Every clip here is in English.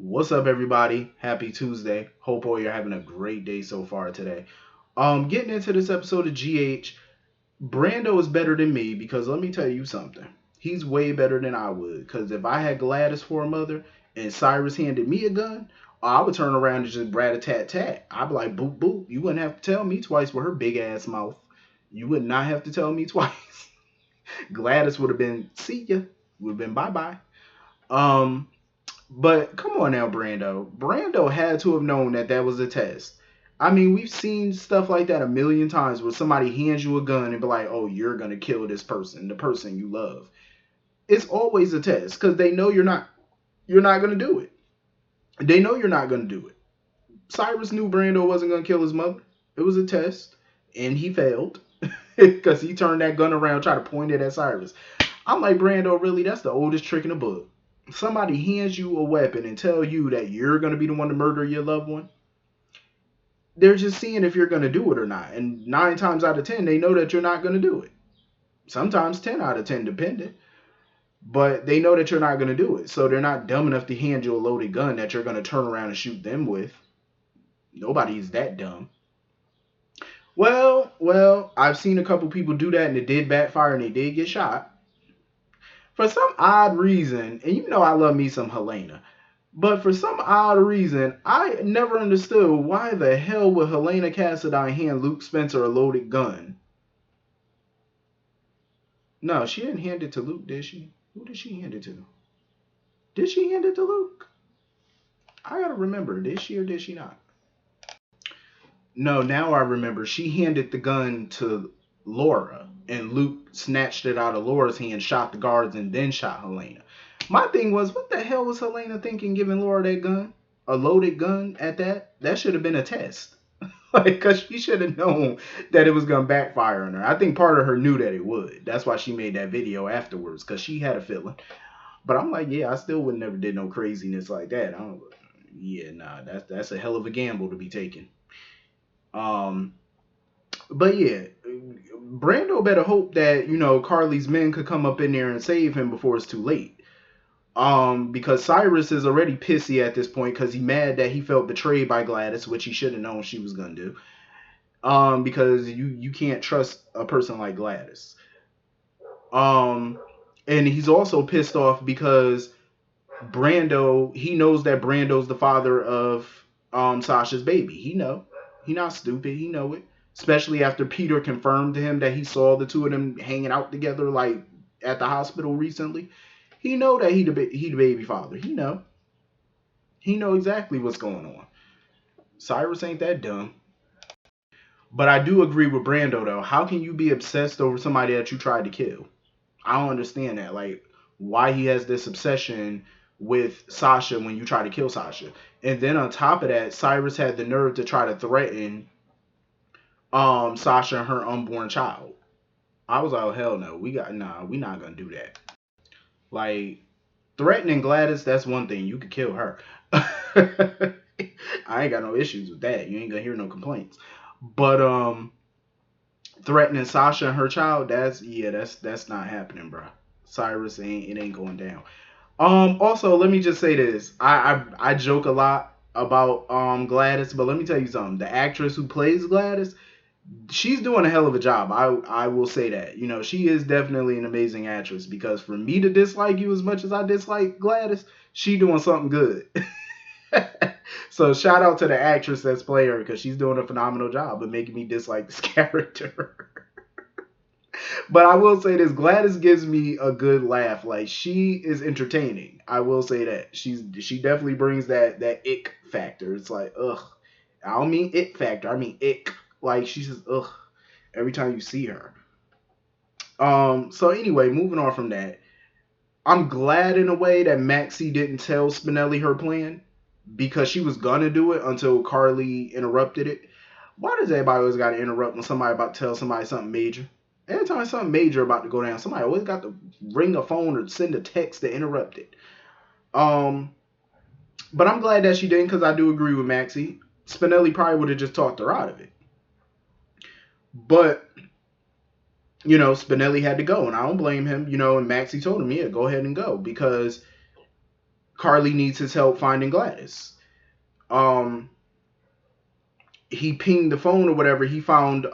What's up, everybody? Happy Tuesday. Hope all you're having a great day so far today. Getting into this episode of GH, Brando is better than me because let me tell you something. He's way better than I would. Because if I had Gladys for a mother and Cyrus handed me a gun, I would turn around and just brat a tat tat. I'd be like, boop boop. You wouldn't have to tell me twice with her big ass mouth. You would not have to tell me twice. Gladys would have been see ya. Would have been bye bye. Um, But come on now, Brando. Brando had to have known that that was a test. I mean, we've seen stuff like that a million times where somebody hands you a gun and be like, "Oh, you're gonna kill this person, the person you love." It's always a test because they know you're not gonna do it. They know you're not gonna do it. Cyrus knew Brando wasn't gonna kill his mother. It was a test, and he failed because he turned that gun around, tried to point it at Cyrus. I'm like, Brando, really? That's the oldest trick in the book. Somebody hands you a weapon and tell you that you're going to be the one to murder your loved one. They're just seeing if you're going to do it or not. And 9 times out of 10, they know that you're not going to do it. Sometimes 10 out of 10, depending. But they know that you're not going to do it. So they're not dumb enough to hand you a loaded gun that you're going to turn around and shoot them with. Nobody's that dumb. Well, I've seen a couple people do that and it did backfire and they did get shot. For some odd reason, and you know I love me some Helena. But for some odd reason, I never understood why the hell would Helena Cassadine hand Luke Spencer a loaded gun? No, she didn't hand it to Luke, did she? Who did she hand it to? Did she hand it to Luke? I gotta remember, did she or did she not? No, now I remember. She handed the gun to Laura, and Luke snatched it out of Laura's hand, shot the guards, and then shot Helena. My thing was, what the hell was Helena thinking giving Laura that gun? A loaded gun at that? That should have been a test. Like, because she should have known that it was going to backfire on her. I think part of her knew that it would. That's why she made that video afterwards, because she had a feeling. But I'm like, yeah, I still would never did no craziness like that. Yeah, nah, that's a hell of a gamble to be taken. Um, but yeah, Brando better hope that Carly's men could come up in there and save him before it's too late. Because Cyrus is already pissy at this point because he's mad that he felt betrayed by Gladys, which he should have known she was gonna do. Because you can't trust a person like Gladys. Um, and he's also pissed off because he knows that Brando's the father of Sasha's baby. He not stupid. He know it. Especially after Peter confirmed to him that he saw the two of them hanging out together like at the hospital recently. He know that he the baby father. He know exactly what's going on. Cyrus ain't that dumb. But I do agree with Brando though. How can you be obsessed over somebody that you tried to kill? I don't understand that. Like, why he has this obsession with Sasha when you try to kill Sasha. And then on top of that, Cyrus had the nerve to try to threaten Sasha and her unborn child. I was like, oh hell no, we not gonna do that. Like, threatening Gladys, that's one thing. You could kill her. I ain't got no issues with that. You ain't gonna hear no complaints. But threatening Sasha and her child, that's not happening, bro. Cyrus ain't going down. Also, let me just say this. I joke a lot about Gladys, but let me tell you something. The actress who plays Gladys, she's doing a hell of a job. I will say that. She is definitely an amazing actress because for me to dislike you as much as I dislike Gladys, she doing something good. So shout out to the actress that's playing her because she's doing a phenomenal job of making me dislike this character. But I will say this: Gladys gives me a good laugh. Like, she is entertaining. I will say that she definitely brings that ick factor. It's like, ugh. I don't mean it factor. I mean ick. Like, she's just ugh every time you see her. So anyway, moving on from that, I'm glad in a way that Maxie didn't tell Spinelli her plan because she was gonna do it until Carly interrupted it. Why does everybody always gotta interrupt when somebody about to tell somebody something major? Every time something major about to go down, somebody always got to ring a phone or send a text to interrupt it. Um, but I'm glad that she didn't because I do agree with Maxie. Spinelli probably would have just talked her out of it. But Spinelli had to go, and I don't blame him. And Maxie told him, yeah, go ahead and go because Carly needs his help finding Gladys. He pinged the phone or whatever. He found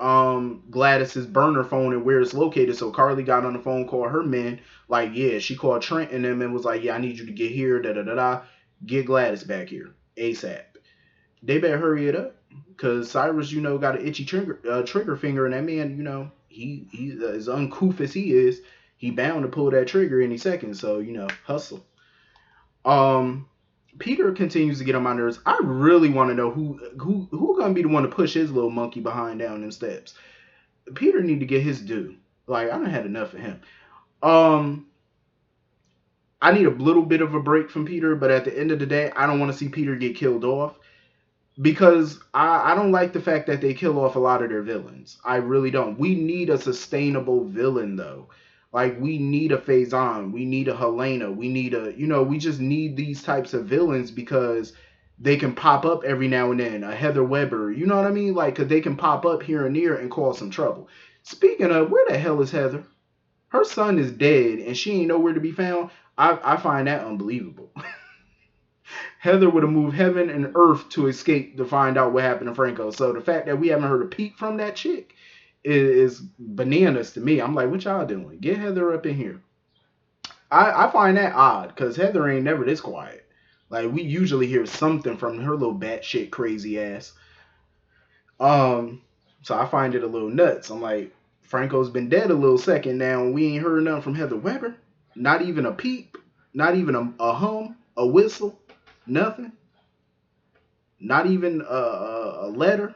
Gladys's burner phone and where it's located. So Carly got on the phone, called her men. Like, yeah, she called Trent and them and was like, yeah, I need you to get here. Da da da da. Get Gladys back here ASAP. They better hurry it up, cause Cyrus, got an itchy trigger finger, and that man, he as uncouth as he is, he bound to pull that trigger any second. So hustle. Um, Peter continues to get on my nerves. I really want to know who gonna be the one to push his little monkey behind down them steps. Peter need to get his due. Like, I done had enough of him. I need a little bit of a break from Peter, but at the end of the day, I don't want to see Peter get killed off. Because I don't like the fact that they kill off a lot of their villains. I really don't. We need a sustainable villain, though. Like, we need a Faison. We need a Helena. We need we just need these types of villains because they can pop up every now and then. A Heather Weber, you know what I mean? Like, because they can pop up here and there and cause some trouble. Speaking of, where the hell is Heather? Her son is dead and she ain't nowhere to be found. I find that unbelievable. Heather would have moved heaven and earth to escape to find out what happened to Franco. So the fact that we haven't heard a peep from that chick is bananas to me. I'm like, what y'all doing? Get Heather up in here. I find that odd because Heather ain't never this quiet. Like, we usually hear something from her little batshit crazy ass. So I find it a little nuts. I'm like, Franco's been dead a little second now and we ain't heard nothing from Heather Weber. Not even a peep. Not even a hum, a whistle. Nothing. Not even a letter,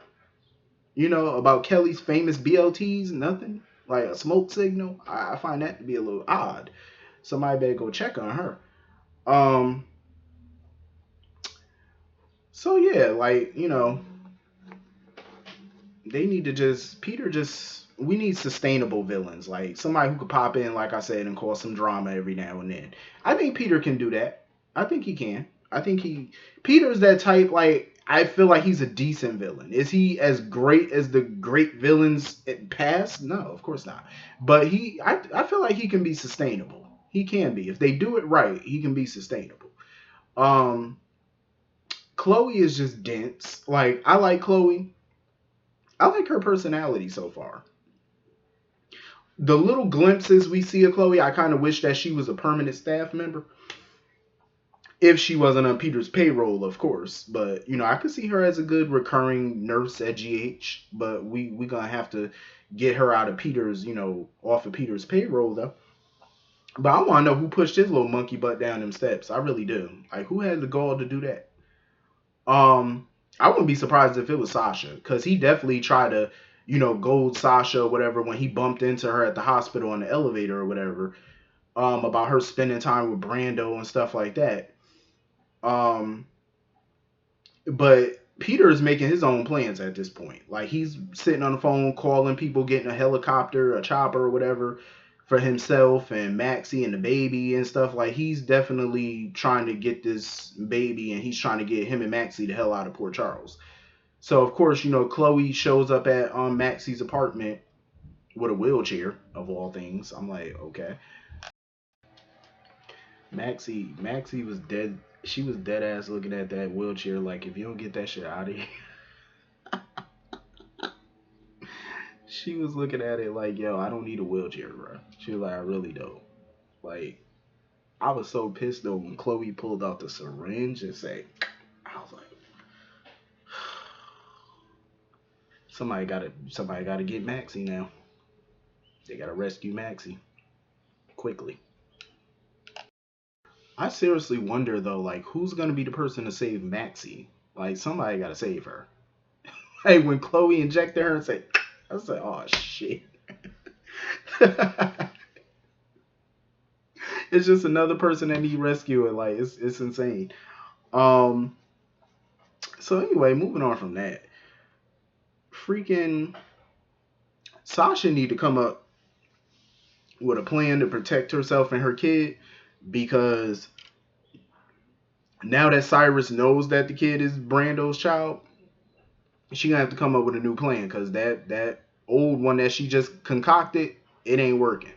about Kelly's famous BLTs. Nothing. Like a smoke signal. I find that to be a little odd. Somebody better go check on her. So yeah, like, they need to we need sustainable villains. Like somebody who could pop in, like I said, and cause some drama every now and then. I think Peter can do that. I think he can. Peter's that type, like, I feel like he's a decent villain. Is he as great as the great villains past? No, of course not. But I feel like he can be sustainable. He can be. If they do it right, he can be sustainable. Chloe is just dense. Like, I like Chloe. I like her personality so far. The little glimpses we see of Chloe, I kind of wish that she was a permanent staff member. If she wasn't on Peter's payroll, of course. But, I could see her as a good recurring nurse at GH. But we going to have to get her out of Peter's, off of Peter's payroll, though. But I want to know who pushed his little monkey butt down them steps. I really do. Like, who had the gall to do that? I wouldn't be surprised if it was Sasha. Because he definitely tried to, gold Sasha or whatever when he bumped into her at the hospital on the elevator or whatever. About her spending time with Brando and stuff like that. But Peter is making his own plans at this point. Like, he's sitting on the phone calling people, getting a helicopter, a chopper or whatever for himself and Maxie and the baby and stuff. Like, he's definitely trying to get this baby and he's trying to get him and Maxie the hell out of Port Charles. So, of course, Chloe shows up at Maxie's apartment with a wheelchair, of all things. I'm like, okay. Maxie was dead. She was dead ass looking at that wheelchair like, if you don't get that shit out of here. She was looking at it like, yo, I don't need a wheelchair, bro. She was like, I really don't. Like, I was so pissed though when Chloe pulled out the syringe and said, I was like, somebody gotta get Maxie now. They gotta rescue Maxie quickly. I seriously wonder though, like, who's gonna be the person to save Maxie? Like, somebody gotta save her. Hey, when Chloe injected her and said, I was like, oh shit. It's just another person that need rescuing. Like, it's insane. So anyway, moving on from that. Freaking Sasha need to come up with a plan to protect herself and her kid, because now that Cyrus knows that the kid is Brando's child, she gonna have to come up with a new plan, because that old one that she just concocted, it ain't working.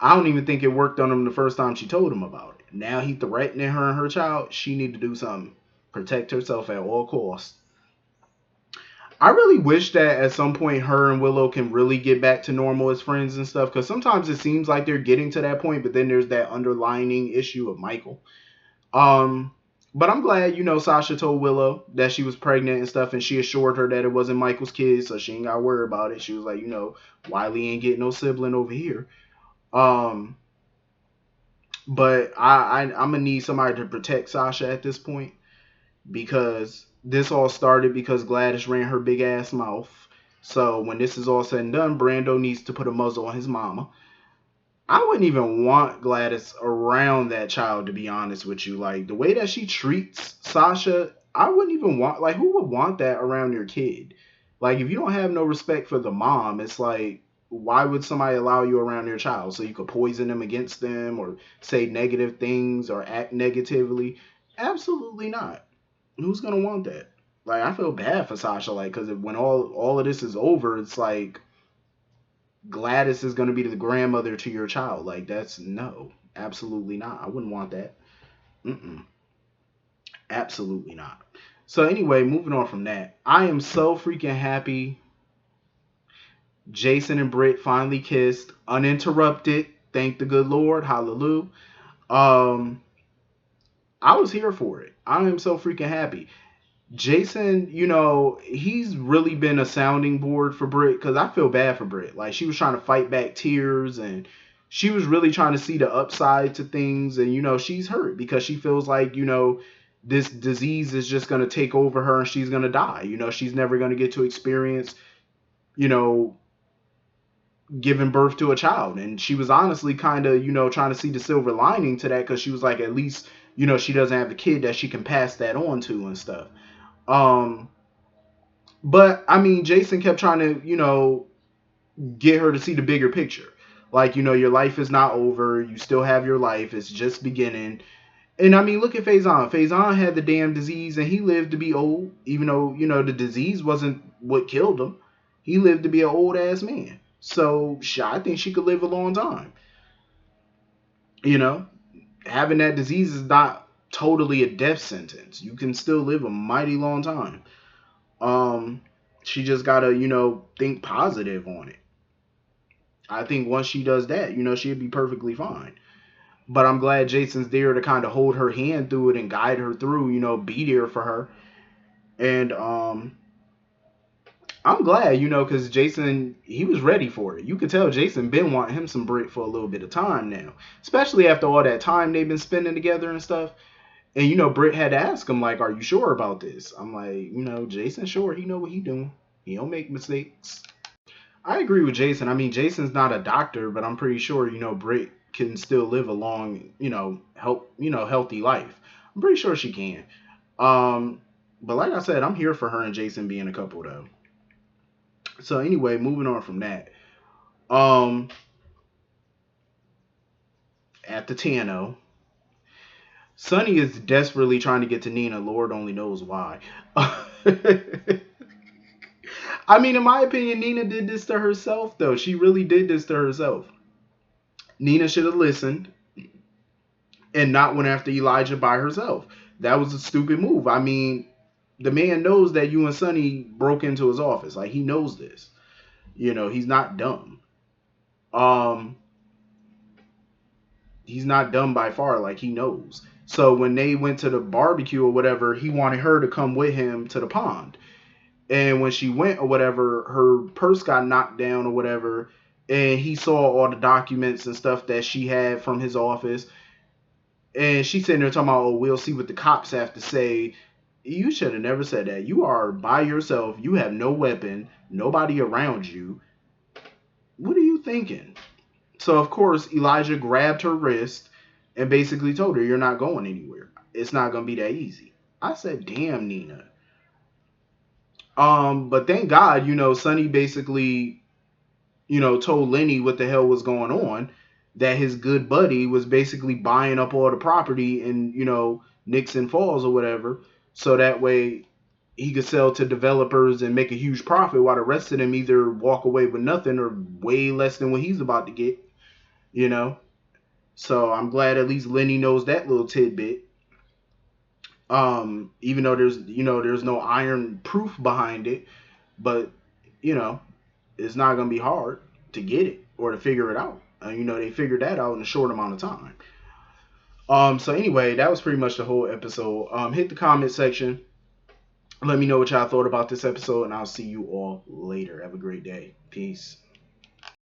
I don't even think it worked on him the first time she told him about it. Now he threatening her and her child. She need to do something. Protect herself at all costs. I really wish that at some point her and Willow can really get back to normal as friends and stuff. Because sometimes it seems like they're getting to that point, but then there's that underlining issue of Michael. Um, but I'm glad, Sasha told Willow that she was pregnant and stuff, and she assured her that it wasn't Michael's kid, so she ain't got to worry about it. She was like, Wiley ain't getting no sibling over here. Um, but I'm gonna need somebody to protect Sasha at this point, because this all started because Gladys ran her big ass mouth. So when this is all said and done, Brando needs to put a muzzle on his mama. I wouldn't even want Gladys around that child, to be honest with you. Like, the way that she treats Sasha, I wouldn't even want, like, who would want that around your kid? Like, if you don't have no respect for the mom, it's like, why would somebody allow you around your child? So you could poison them against them, or say negative things, or act negatively? Absolutely not. Who's gonna want that? Like, I feel bad for Sasha, like, because when all of this is over, it's like, Gladys is going to be the grandmother to your child. Like, that's no, absolutely not. I wouldn't want that. Mm-mm, absolutely not. So anyway, moving on from that, I am so freaking happy. Jason and Britt finally kissed, uninterrupted. Thank the good Lord, hallelujah. Um, I was here for it. I am so freaking happy. Jason, he's really been a sounding board for Britt, because I feel bad for Britt. Like, she was trying to fight back tears, and she was really trying to see the upside to things. And, she's hurt because she feels like, this disease is just going to take over her and she's going to die. She's never going to get to experience, you know, giving birth to a child. And she was honestly kind of, trying to see the silver lining to that, because she was like, at least, she doesn't have a kid that she can pass that on to and stuff. But I mean, Jason kept trying to, get her to see the bigger picture. Like, your life is not over. You still have your life. It's just beginning. And I mean, look at Faison. Faison had the damn disease and he lived to be old, even though, the disease wasn't what killed him. He lived to be an old ass man. So I think she could live a long time. Having that disease is not totally a death sentence. You can still live a mighty long time. She just gotta, think positive on it. I think once she does that, she'll be perfectly fine. But I'm glad Jason's there to kind of hold her hand through it and guide her through, be there for her. And I'm glad, because Jason, he was ready for it. You could tell Jason been wanting him some Britt for a little bit of time now, especially after all that time they've been spending together and stuff. And Britt had to ask him, like, are you sure about this? I'm like, Jason, sure, he know what he doing. He don't make mistakes. I agree with Jason. I mean, Jason's not a doctor, but I'm pretty sure, Britt can still live a long, healthy life. I'm pretty sure she can. But like I said, I'm here for her and Jason being a couple though. So anyway, moving on from that. At the Tano, Sonny is desperately trying to get to Nina. Lord only knows why. I mean, in my opinion, Nina did this to herself, though. She really did this to herself. Nina should have listened and not went after Elijah by herself. That was a stupid move. I mean, the man knows that you and Sonny broke into his office. Like, he knows this. He's not dumb. He's not dumb by far. Like, he knows. So when they went to the barbecue or whatever, he wanted her to come with him to the pond. And when she went or whatever, her purse got knocked down or whatever, and he saw all the documents and stuff that she had from his office. And she's sitting there talking about, oh, we'll see what the cops have to say. You should have never said that. You are by yourself. You have no weapon, nobody around you. What are you thinking? So, of course, Elijah grabbed her wrist and basically told her, you're not going anywhere. It's not going to be that easy. I said, damn, Nina. But thank God, Sonny basically, told Lenny what the hell was going on, that his good buddy was basically buying up all the property in, Nixon Falls or whatever, so that way he could sell to developers and make a huge profit, while the rest of them either walk away with nothing or way less than what he's about to get, So I'm glad at least Lenny knows that little tidbit. Even though there's no iron proof behind it, but it's not gonna be hard to get it or to figure it out. And they figured that out in a short amount of time. So anyway, that was pretty much the whole episode. Hit the comment section. Let me know what y'all thought about this episode, and I'll see you all later. Have a great day. Peace.